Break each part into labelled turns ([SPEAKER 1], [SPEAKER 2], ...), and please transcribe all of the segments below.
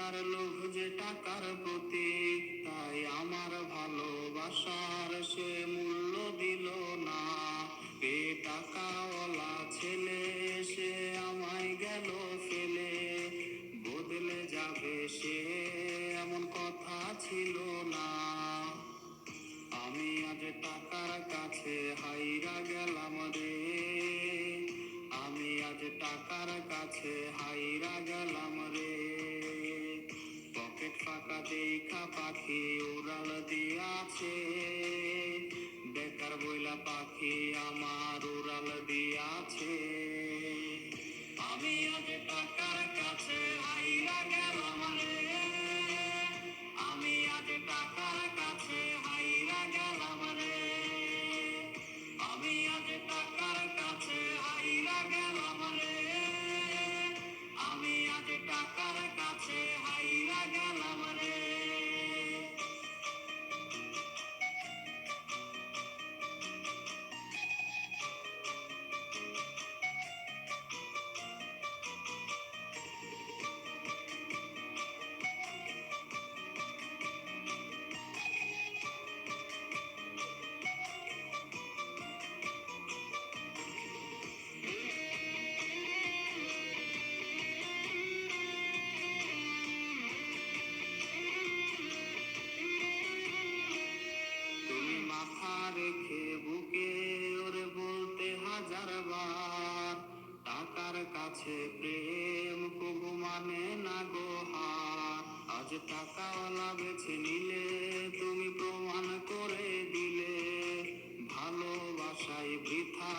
[SPEAKER 1] দুনিয়ার লোভ যে টাকার প্রতি, তাই আমার ভালোবাসার সে মূল্য দিল না। এ টাকাওয়ালা ছেলে সে আমায় গেল ফেলে, বদলে যাবে সে এমন কথা ছিল না। আমি আজ টাকার কাছে হাইরা গেলাম রে, আমি আজ টাকার কাছে হাইরা গেলাম রে। পকেট ফাঁকা দেখা পাখি উড়াল দিয়াছে, বেকার বইলা পাখি আমার উড়াল দিয়াছে। আমি আজ টাকার কাছে হাইরা গেলাম রে, আমি আজ টাকার কাছে হাইরা গেলাম রে, আমি আজ টাকার কাছে হাইরা গেলাম রে, আমি আজ টাকার কাছে হাইরা গেলাম রে। তুমি মাথা রেখে বুকে ওরে বলতে হাজার বার, টাকার কাছে প্রেম কবু মানে না গো হার। আজ টাকাওয়ালা বেছে নিলে তুমি প্রমাণ করে দিলে, ভালোবাসায় বৃথা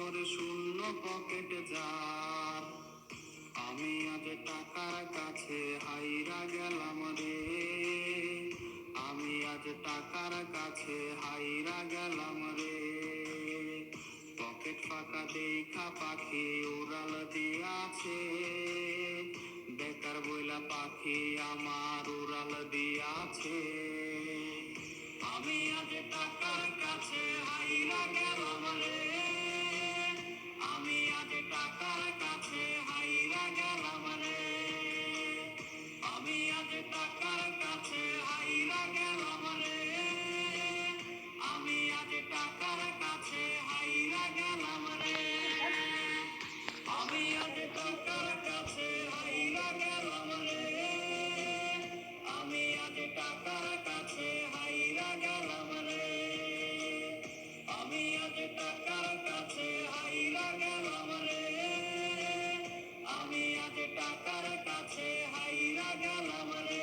[SPEAKER 1] ওরে শূন্য পকেট যার। আমি আজ টাকার কাছে হাইরা গেলাম রে, আমি আজ টাকার কাছে হাইরা গেলাম রে। পকেট ফাঁকা দেখা পাখি উড়াল দিয়াছে, বেকার বইলা পাখি আমার উড়াল দিয়াছে। আমি আজ টাকার কাছে হাইরা গেলাম রে, আমি আজ টাকার কাছে হাইরা গেলাম রে, আমি আজ টাকার কাছে হাইরা গেলাম রে, আমি আজ টাকার কাছে হাইরা গেলাম রে, আমি আজ টাকার কাছে হাইরা গেলাম রে, আমি আজ টাকার কাছে হাইরা গেলাম রে, আমি আজ টাকার কাছে হাইরা গেলাম রে, আমি আজ টাকার কাছে হাইরা গেলাম রে।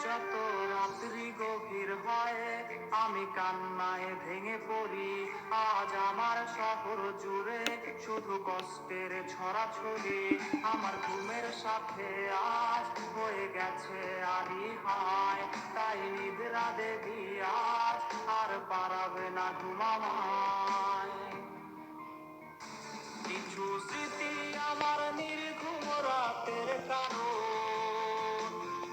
[SPEAKER 1] যত রাত্রি গভীর হয় আমি কান্নায় ভেঙে পড়ি, আজ আমার শহর জুড়ে শুধু কষ্টের ছড়াছড়ি। আমার ঘুমের সাথে আজ হয়ে গেছে আড়ি হায়, তাই নিদ্রা দেবী আজ আর পারাবে না ঘুমামায়। কিছু স্মৃতি আমার নির্ঘুম রাতের কারণ,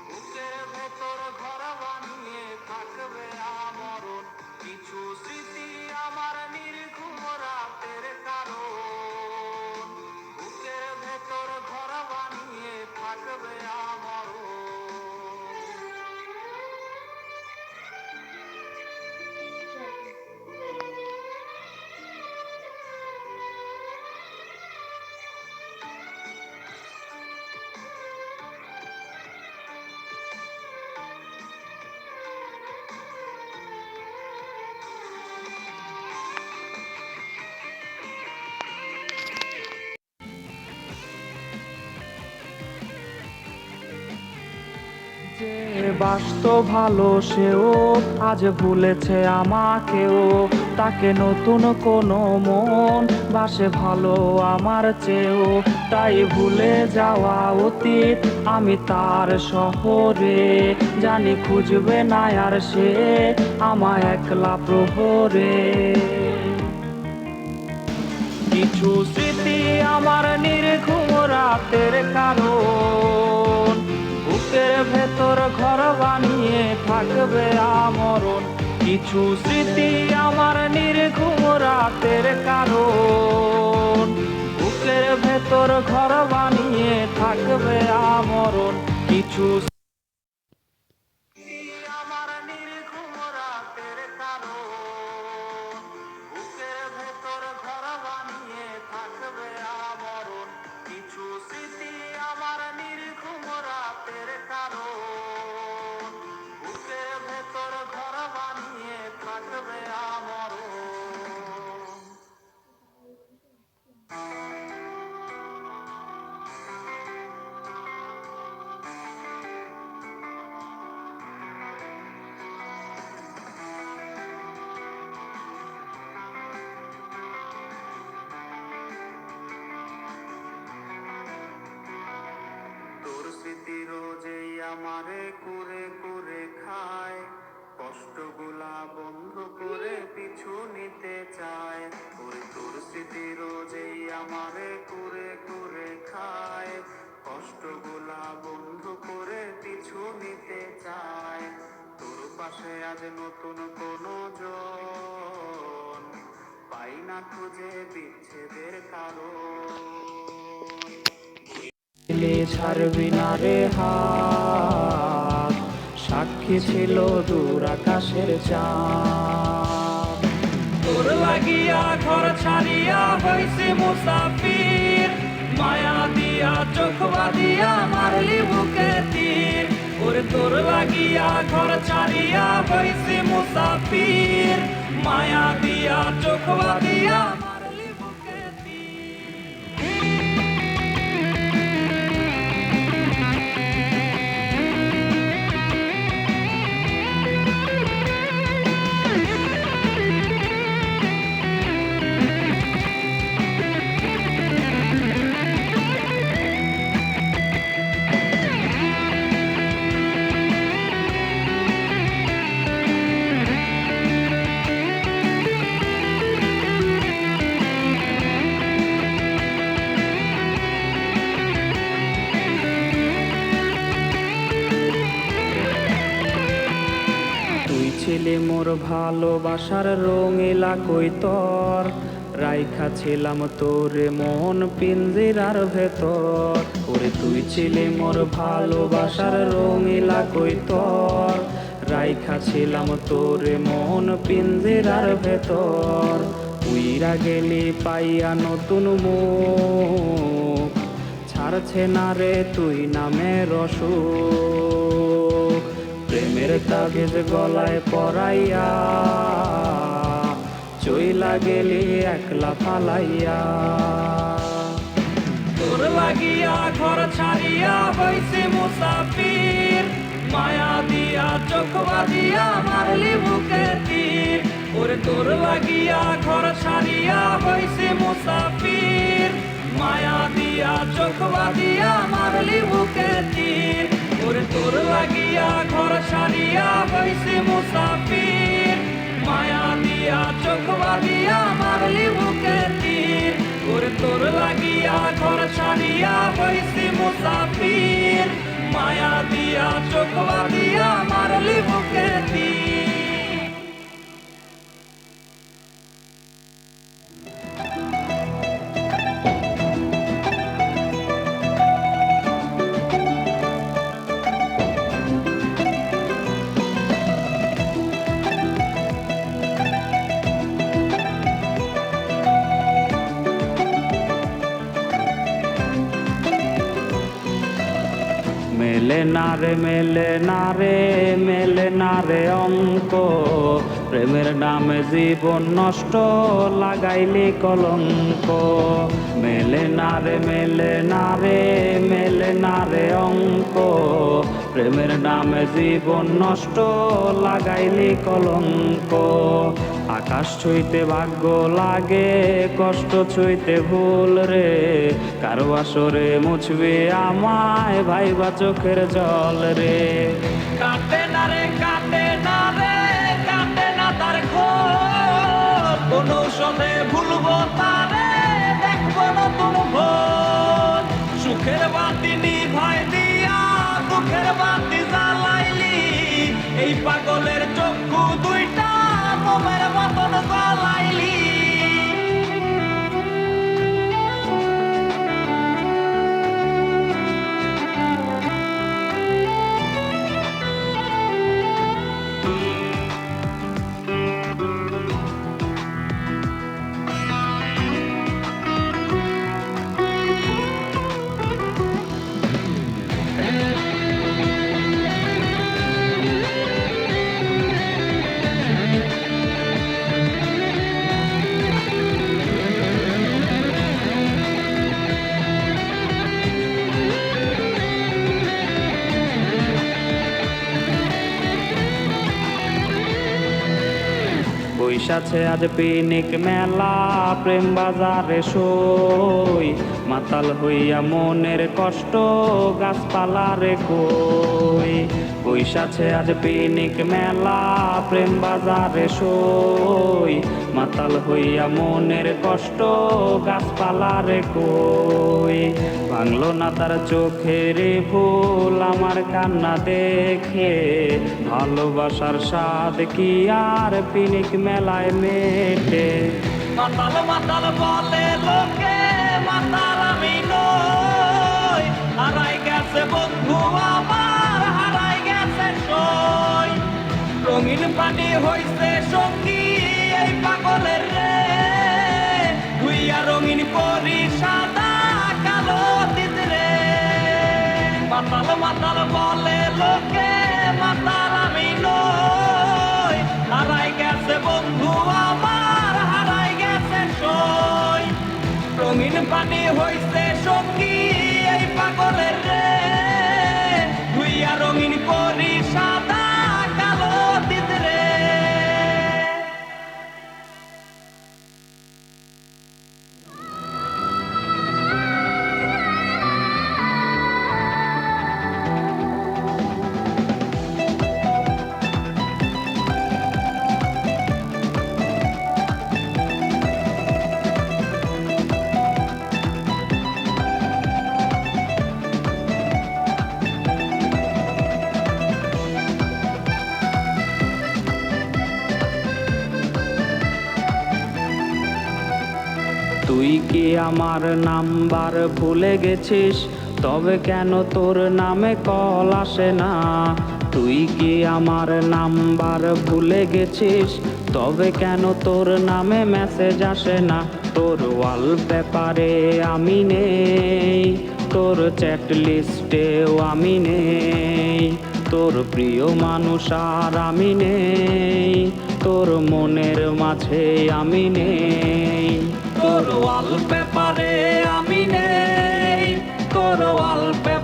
[SPEAKER 1] বুকের ভেতর ঘর বানিয়ে থাকবে আমরণ। কিছু স্মৃতি আমার নির্ঘুম রাতের কারণ, বুকের ভেতর ঘর বানিয়ে থাকবে আমরণ। বাসতো ভালো সেও আজ ভুলেছে আমাকেও, তাকে নতুন কোনো মন বাসে ভালো আমার চেয়েও। তাই ভুলে যাওয়া অতীত আমি তার শহরে, জানি খুঁজবে না আর সে আমায় একলা প্রহরে। কিছু স্মৃতি আমার নির্ঘুম রাতের কারণ, বুকের ভেতর ঘর বানিয়ে থাকবে আমরণ। কিছু স্মৃতি আমার নির্ঘুম রাতের কারণ, বুকের ভেতর ঘর বানিয়ে থাকবে আমরণ। কিছু আমার নির্ঘুম রাতের কারণ, বুকের ভেতর ঘর বানিয়ে থাকবে আমরণ। কিছু স্মৃতি আমার নির্ঘুম রাতের কারণ, বুকের ভেতর ঘর বানিয়ে থাকবে আমরণ। তোর স্মৃতি রোজেই আমারে কুরে কুরে খায়, কষ্টগুলা বন্ধ করে পিছু নিতে চায়। ওরে তোর স্মৃতি রোজেই আমারে কুরে কুরে খায়, কষ্টগুলা বন্ধ করে পিছু নিতে চায়। তোর পাশে আজ নতুন কোনো জন পাই না খুঁজে বিচ্ছেদের কারণ। ছাড়বি না রে হাত, সাক্ষী ছিল দূর আকাশের চাঁদ। তোর লাগিয়া ঘর ছাড়িয়া হইছি মুসাফির, মায়া দিয়া চোখ বাঁধিয়া মারলি বুকে তীর। ওরে তোর লাগিয়া ঘর ছাড়িয়া হইছি মুসাফির, মায়া দিয়া চোখ বাঁধিয়া মারলি বুকে তীর। ছিলে মোর ভালোবাসার রঙিলা কৈতর, রাইখা ছিলাম তোরে মন পিঞ্জিরার ভেতর। ওরে তুই ছিলে মোর ভালোবাসার রঙিলা কৈতর, রাইখা ছিলাম তোরে মন পিঞ্জিরার ভেতর। উইরা গেলি পাইয়া নতুন মুখ, ছাড়ছে না রে তুই নামে রসুক। প্রেমের তাবিজ গলায় পরাইয়া চইলা গেলি একলা ফালাইয়া। তোর লাগিয়া ঘর ছাড়িয়া হইছি মুসাফির, মায়া দিয়া চোখ বাঁধিয়া মারলি বুকে তীর। ওরে তোর লাগিয়া ঘর ছাড়িয়া হইছি মুসাফির, মায়া দিয়া চোখ বাঁধিয়া মারলি বুকে তীর। ওরে তোর লাগিয়া ঘর ছাড়িয়া হইছি মুসাফির, মায়া দিয়া চোখ বাঁধিয়া মারলি বুকে তীর। ওরে তোর লাগিয়া ঘর ছাড়িয়া হইছি মুসাফির, মায়া দিয়া চোখ বাঁধিয়া মারলি বুকে তীর। মেলে না রে মেলে না রে মেলে না রে অঙ্ক, প্রেমের নামে জীবন নষ্ট লাগাইলি কলঙ্ক। মেলে না রে মেলে না রে মেলে না রে অঙ্ক, প্রেমের নামে জীবন নষ্ট লাগাইলি কলঙ্ক। আকাশ ছুঁইতে ভাগ্য লাগে, কষ্ট ছুঁইতে ভুল রে। কারো আসরে মুছবে আমায় ভাইবা চোখের জল রে। কাটে না রে, কাটে না রে, কাটে না তার ঘোর। কোন ঔষধে ভুলবো তারে, দেখবো নতুন ভোর। সুখের বাতি নিভাই দিয়া দুঃখের বাতি জ্বালাইলি, এই পাগলের চক্ষু দুইটা মোমের মতন জ্বালাইলি। বৈশাছে আজ পিনিক মেলা, প্রেম বাজারে সই। মাতাল হইয়া মনের কষ্ট গাছপালারে কই। বৈশাছে আজ পিনিক মেলা, প্রেম বাজারে সই। মাতাল হইয়া মনের কষ্ট গাছপালারে কই। ভাঙলো না তার চোখের ভুল আমার কান্না দেখে, ভালোবাসার স্বাদ কি আর পিনিক মেলায় মেটে। মাতাল মাতাল বলে লোকে, মাতাল আমি নই। হারাই গেছে বন্ধু আমার, হারাই গেছে সই। রঙিন পানি হইছে সঙ্গী এই পাগলের রে, ধুইয়া রঙিন করি সাদা কালো তিতরে। মাতাল মাতাল বলে লোকে, মাতাল আমি নই। হারাই গেছে বন্ধু আমার, হারাই গেছে সই। রঙিন পানি হইছে সঙ্গী এই পাগলের রে, ধুইয়া রঙিন করি সাদা কালো তিতরে। তুই কি আমার নাম্বার ভুলে গেছিস? তবে কেন তোর নামে কল আসে না? তুই কি আমার নাম্বার ভুলে গেছিস? তবে কেন তোর নামে মেসেজ আসে না? তোর ওয়ালপেপারে আমি নেই, তোর চ্যাট লিস্টেও আমি নেই। তোর প্রিয় মানুষ আর আমি নেই, তোর মনের মাঝে আমি নেই। তোর ওয়ালপেপারে আমি নেই, তোর ওয়ালপেপারে